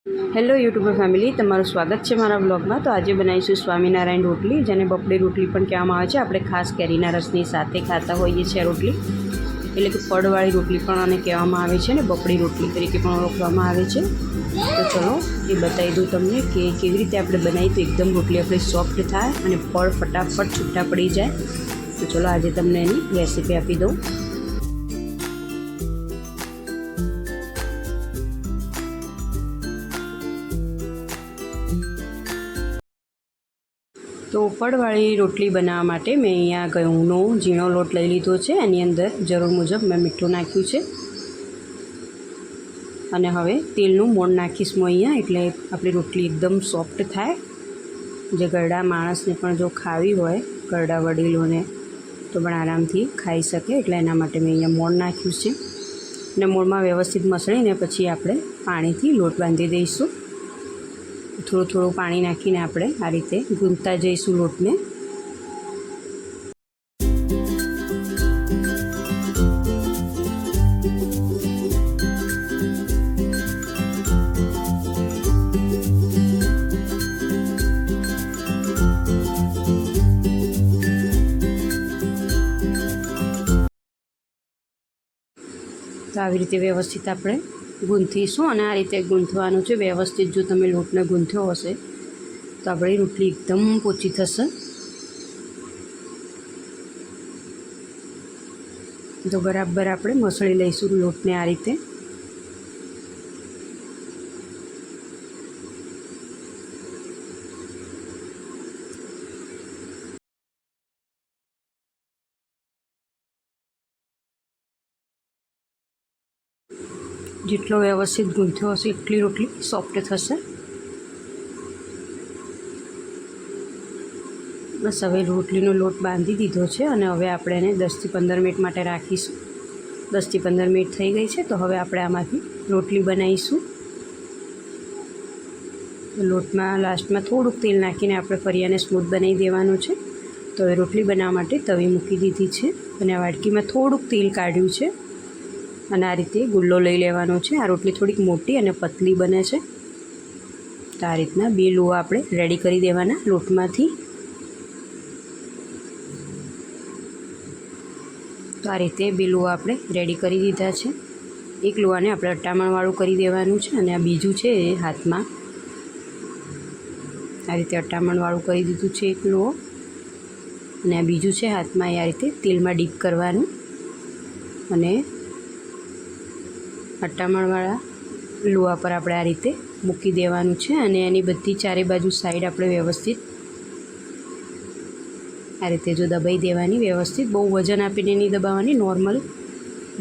Hello YouTuber family, તમારું સ્વાગત છે મારા બ્લોગમાં। તો આજે બનાવીશું સ્વામિનારાયણ રોટલી, જેને બપડી રોટલી પણ કહેવામાં આવે છે। આપણે ખાસ કેરીના રસની સાથે ખાતા હોઈએ છીએ રોટલી, એટલે કે ફળવાળી રોટલી પણ આને કહેવામાં આવે છે ને બપડી રોટલી તરીકે પણ ઓળખવામાં આવે છે। તો ચલો એ બતાવી દઉં તમને કે કેવી રીતે આપણે બનાવી તો એકદમ રોટલી આપણી સોફ્ટ થાય અને ફળ ફટાફટ છૂટા પડી જાય। તો ચલો આજે તમને એની રેસીપી આપી દઉં। તો ફળવાળી રોટલી બનાવવા માટે મેં અહીંયા ઘઉંનો ઝીણો લોટ લઈ લીધો છે। એની અંદર જરૂર મુજબ મેં મીઠું નાખ્યું છે અને હવે તેલનું મોણ નાખીશું અહીંયા, એટલે આપણી રોટલી એકદમ સોફ્ટ થાય। જે ઘરડા માણસને પણ જો ખાવી હોય, ઘરડા વડીલોને તો પણ આરામથી ખાઈ શકે, એટલે એના માટે મેં અહીંયા મોણ નાખ્યું છે। અને મોણમાં વ્યવસ્થિત મસળીને પછી આપણે પાણીથી લોટ બાંધી દઈશું। થોડું થોડું પાણી નાખીને આપણે આ રીતે ગૂંથતા જઈશું લોટને। તો આવી રીતે વ્યવસ્થિત આપણે ગૂંથીશું, અને આ રીતે ગૂંથવાનું છે વ્યવસ્થિત। જો તમે લોટને ગૂંથ્યો હશે તો આપણી રોટલી એકદમ પોચી થશે। તો બરાબર આપણે મસળી લઈશું લોટને આ રીતે। જેટલો વ્યવસ્થિત ગૂંથ્યો હશે એટલી રોટલી સોફ્ટ થશે। બસ હવે રોટલીનો લોટ બાંધી દીધો છે, અને હવે આપણે એને 10થી 15 મિનિટ માટે રાખીશું। 10થી 15 મિનિટ થઈ ગઈ છે, તો હવે આપણે આમાંથી રોટલી બનાવીશું। લોટમાં લાસ્ટમાં થોડુંક તેલ નાખીને આપણે ફરી આને સ્મૂથ બનાવી દેવાનું છે। તો હવે રોટલી બનાવવા માટે તવી મૂકી દીધી છે, અને આ વાડકીમાં થોડુંક તેલ કાઢ્યું છે, અને આ રીતે ગુલ્લો લઈ લેવાનો છે। આ રોટલી થોડીક મોટી અને પતલી બને છે, તો આ રીતના 2 લુઆ આપણે રેડી કરી દેવાના લોટમાંથી। તો આ રીતે 2 લુઆ આપણે રેડી કરી દીધા છે। એક લુઆને આપણે અટામણવાળું કરી દેવાનું છે, અને આ બીજું છે એ હાથમાં આ રીતે અટામણવાળું કરી દીધું છે એક લુઓ, અને આ બીજું છે હાથમાં આ રીતે તેલમાં ડીપ કરવાનું, અને અટામણવાળા લુઆ પર આપણે આ રીતે મૂકી દેવાનું છે, અને એની બધી ચારે બાજુ સાઈડ આપણે વ્યવસ્થિત આ રીતે જો દબાઈ દેવાની વ્યવસ્થિત। બહુ વજન આપીને નહીં દબાવવાની, નોર્મલ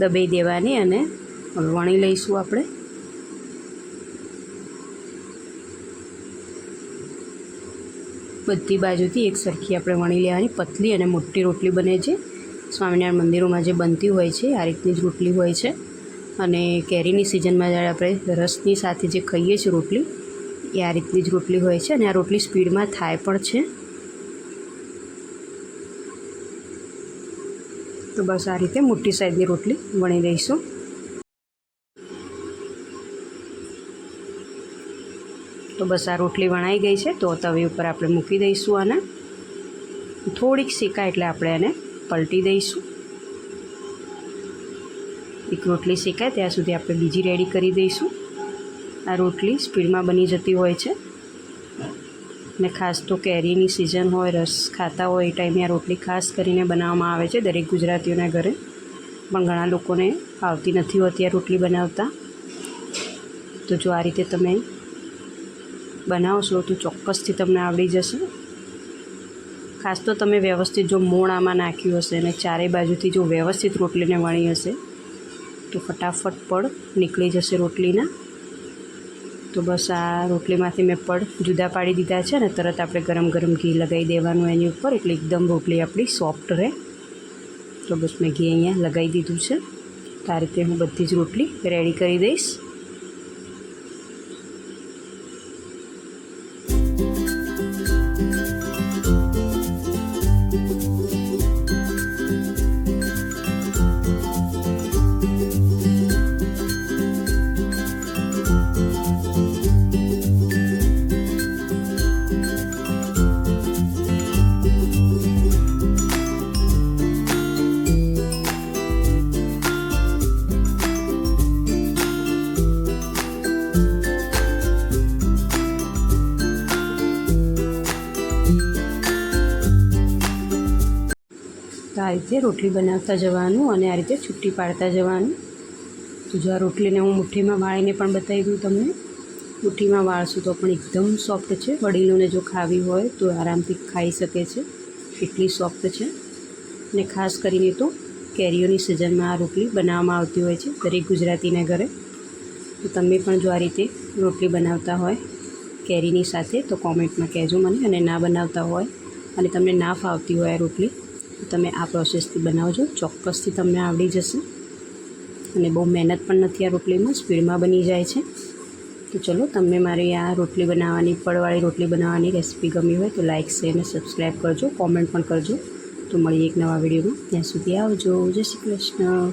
દબાઈ દેવાની, અને વણી લઈશું આપણે। બધી બાજુથી એક સરખી આપણે વણી લેવાની। પતલી અને મોટી રોટલી બને છે। સ્વામિનારાયણ મંદિરોમાં જે બનતી હોય છે આ રીતની જ રોટલી હોય છે, અને કેરીની સિઝનમાં જ્યારે આપણે રસની સાથે જે ખાઈએ છીએ રોટલી, એ આ રીતની જ રોટલી હોય છે, અને આ રોટલી સ્પીડમાં થાય પણ છે। તો બસ આ રીતે મોટી સાઈઝની રોટલી વણી દઈશું। તો બસ આ રોટલી વણાઈ ગઈ છે, તો તવી ઉપર આપણે મૂકી દઈશું આને। થોડીક શેકાય એટલે આપણે એને પલટી દઈશું। એક રોટલી શેકાય ત્યાં સુધી આપણે બીજી રેડી કરી દઈશું। આ રોટલી સ્પીડમાં બની જતી હોય છે, અને ખાસ તો કેરીની સિઝન હોય, રસ ખાતા હોય એ ટાઈમે આ રોટલી ખાસ કરીને બનાવવામાં આવે છે દરેક ગુજરાતીઓના ઘરે। પણ ઘણા લોકોને આવતી નથી હોતી આ રોટલી બનાવતા, તો જો આ રીતે તમે બનાવશો તો ચોક્કસથી તમને આવડી જશે। ખાસ તો તમે વ્યવસ્થિત જો મોણ આમાં નાખ્યું હશે અને ચારે બાજુથી જો વ્યવસ્થિત રોટલીને વણી હશે તો ફટાફટ પડ નીકળી જશે રોટલીના। તો બસ આ રોટલીમાંથી મેં પડ જુદા પાડી દીધા છે, અને તરત આપણે ગરમ ગરમ ઘી લગાવી દેવાનું એની ઉપર, એટલે એકદમ રોટલી આપણી સોફ્ટ રહે। તો બસ મેં ઘી અહીંયા લગાવી દીધું છે। તો આ રીતે હું બધી જ રોટલી રેડી કરી દઈશ। આ રીતે રોટલી બનાવતા જવાનું અને આ રીતે છૂટી પાડતા જવાનું. તો જો આ રોટલીને હું મુઠ્ઠીમાં વાળીને પણ બતાવી દઉં તમને. મુઠ્ઠીમાં વાળશું તો પણ એકદમ સોફ્ટ છે. વડીલોને જો ખાવી હોય તો આરામથી ખાઈ શકે છે, એટલી સોફ્ટ છે. અને ખાસ કરીને તો કેરીઓની સિઝનમાં આ રોટલી બનાવવામાં આવતી હોય છે દરેક ગુજરાતીના ઘરે. તો તમે પણ જો આ રીતે રોટલી બનાવતા હોય કેરીની સાથે તો કોમેન્ટમાં કહેજો મને. અને ના બનાવતા હોય અને તમને ના ફાવતી હોય આ રોટલી તો તમે આ પ્રોસેસથી બનાવજો, ચોક્કસથી તમને આવડી જશે. અને બહુ મહેનત પણ નથી આ રોટલીમાં, સ્પીડમાં બની જાય છે. તો ચલો, તમને મારી આ રોટલી બનાવવાની, પડવાળી રોટલી બનાવવાની રેસીપી ગમી હોય તો લાઇક, શેર અને સબસ્ક્રાઈબ કરજો, કોમેન્ટ પણ કરજો. તો મળીએ એક નવા વિડીયોમાં. ત્યાં સુધી આવજો. જય શ્રી કૃષ્ણ.